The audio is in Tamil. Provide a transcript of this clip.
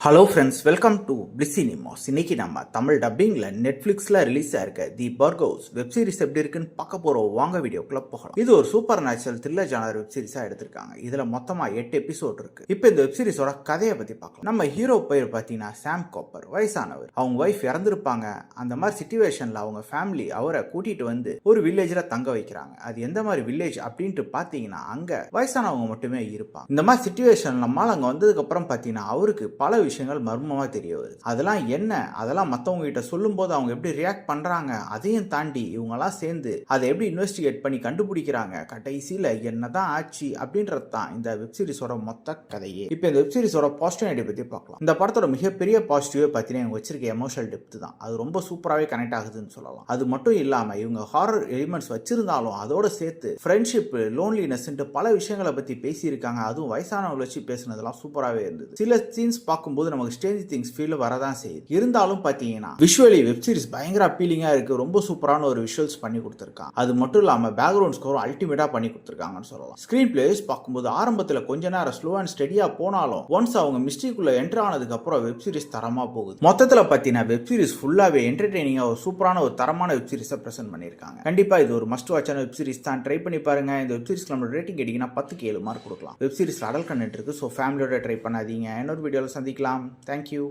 Hello friends, welcome to bliss cinemas. இன்னைக்கு நம்ம தமிழ் டப்பிங்ல நெட்ஃபிளிக்ஸ்ல ரிலீஸ் ஆயிருக்க தி பர்கோஸ் வெப் சீரிஸ் எப்படி இருக்குன்னு பார்க்க போறோம். வாங்க வீடியோக்குள்ள போகலாம். இது ஒரு supernatural thriller genre web சீரிஸா எடுத்திருக்காங்க. இதுல மொத்தமா 8 எபிசோட் இருக்கு. இப்போ இந்த வெப் சீரிஸோட கதையை பத்தி பார்க்கலாம். நம்ம ஹீரோ பேர் பார்த்தீங்கன்னா சாம் காப்பர், வயசானவர். அவங்க ஒய்ஃப் இறந்துருப்பாங்க. அந்த மாதிரி சிச்சுவேஷன்ல அவங்க ஃபேமிலி அவரை கூட்டிட்டு வந்து ஒரு வில்லேஜ்ல தங்க வைக்கிறாங்க. அது எந்த மாதிரி வில்லேஜ் அப்படின்ட்டு பாத்தீங்கன்னா அங்க வயசானவங்க மட்டுமே இருப்பாங்க. இந்த மாதிரி சிச்சுவேஷன் நம்மளால அங்க வந்ததுக்கு அப்புறம் பாத்தீங்கன்னா அவருக்கு பல விஷயங்கள் மர்மமா தெரிய வருது. அதெல்லாம் என்ன, அதெல்லாம் மத்தவங்க கிட்ட சொல்லும் போது அவங்க எப்படி ரியாக்ட் பண்றாங்க, அதையும் தாண்டி இவங்க எல்லாம் சேர்ந்து அதை எப்படி இன்வெஸ்டிகேட் பண்ணி கண்டுபிடிக்கிறாங்க, கடைசியில என்னதான் ஆச்சு அப்படின்றது தான் இந்த வெப் சீரிஸோட மொத்த கதையே. இப்போ இந்த வெப் சீரிஸோட பாசிட்டிவிட்டி பத்தி பார்க்கலாம். இந்த படத்தோட மிகப்பெரிய பாசிட்டிவ் பார்த்தீங்கன்னா இவங்க வச்சிருக்க எமோஷனல் டெப்த் தான். அது ரொம்ப சூப்பராகவே கனெக்ட் ஆகுதுன்னு சொல்லலாம். அது மட்டும் இல்லாம இவங்க ஹாரர் எலிமெண்ட்ஸ் வச்சிருந்தாலும் அதோட சேர்த்து ஃப்ரெண்ட்ஷிப், லோன்லினஸ் பல விஷயங்களை பத்தி பேசியிருக்காங்க. அதுவும் வயசானவங்களை வச்சு பேசுனதெல்லாம் சூப்பராகவே இருந்தது. சில சீன்ஸ் பார்க்கும்போது நமக்கு ஸ்ட்ரேஞ்ச் திங்ஸ் ஃபீல் வரதான் செய்யுது. இருந்தாலும் பாத்தீங்கன்னா விஷுவலி வெப் சீரிஸ் பயங்கர அப்பீலிங்கா இருக்கு. ரொம்ப சூப்பரான ஒரு விஷுவல்ஸ் பண்ணி கொடுத்திருக்காங்க. அது மட்டும் இல்லாம பேக்ரவுண்ட் ஸ்கோர் அல்டிமேட்டா பண்ணி கொடுத்திருக்காங்கன்னு சொல்லலாம். ஸ்கிரீன் பிளேஸ் பார்க்கும்போது ஆரம்பத்துல கொஞ்ச நேரம் ஸ்லோ அண்ட் ஸ்டெடியா போனாலும் ஒன்ஸ் அவங்க மிஸ்டேக்குள்ள என்டர் ஆனதுக்கு அப்புறம் வெப் சீரிஸ் தரமா போகுது. மொத்தத்துல பாத்தீங்கன்னா வெப் சீரிஸ் ஃபுல்லாவே என்டர்டெய்னிங்கா ஒரு சூப்பரான ஒரு தரமான வெப் சீரிஸை பிரசன்ட் பண்ணிருக்காங்க. கண்டிப்பா இது ஒரு மஸ்ட் வாட்சான வெப் சீரிஸ் தான். ட்ரை பண்ணி பாருங்க. இந்த வெப் சீரிஸ்க்கு நம்ம ரேட்டிங் கேட்டீங்கன்னா 10க்கு 7 மார்க் கொடுக்கலாம். வெப் சீரிஸ் அடல்ட் கண்டென்ட் இருக்கு. ஸோ ஃபேமிலியோட ட்ரை பண்ணாதீங்க. இன்னொரு வீடியோல சந்திக்கலாம். Thank you.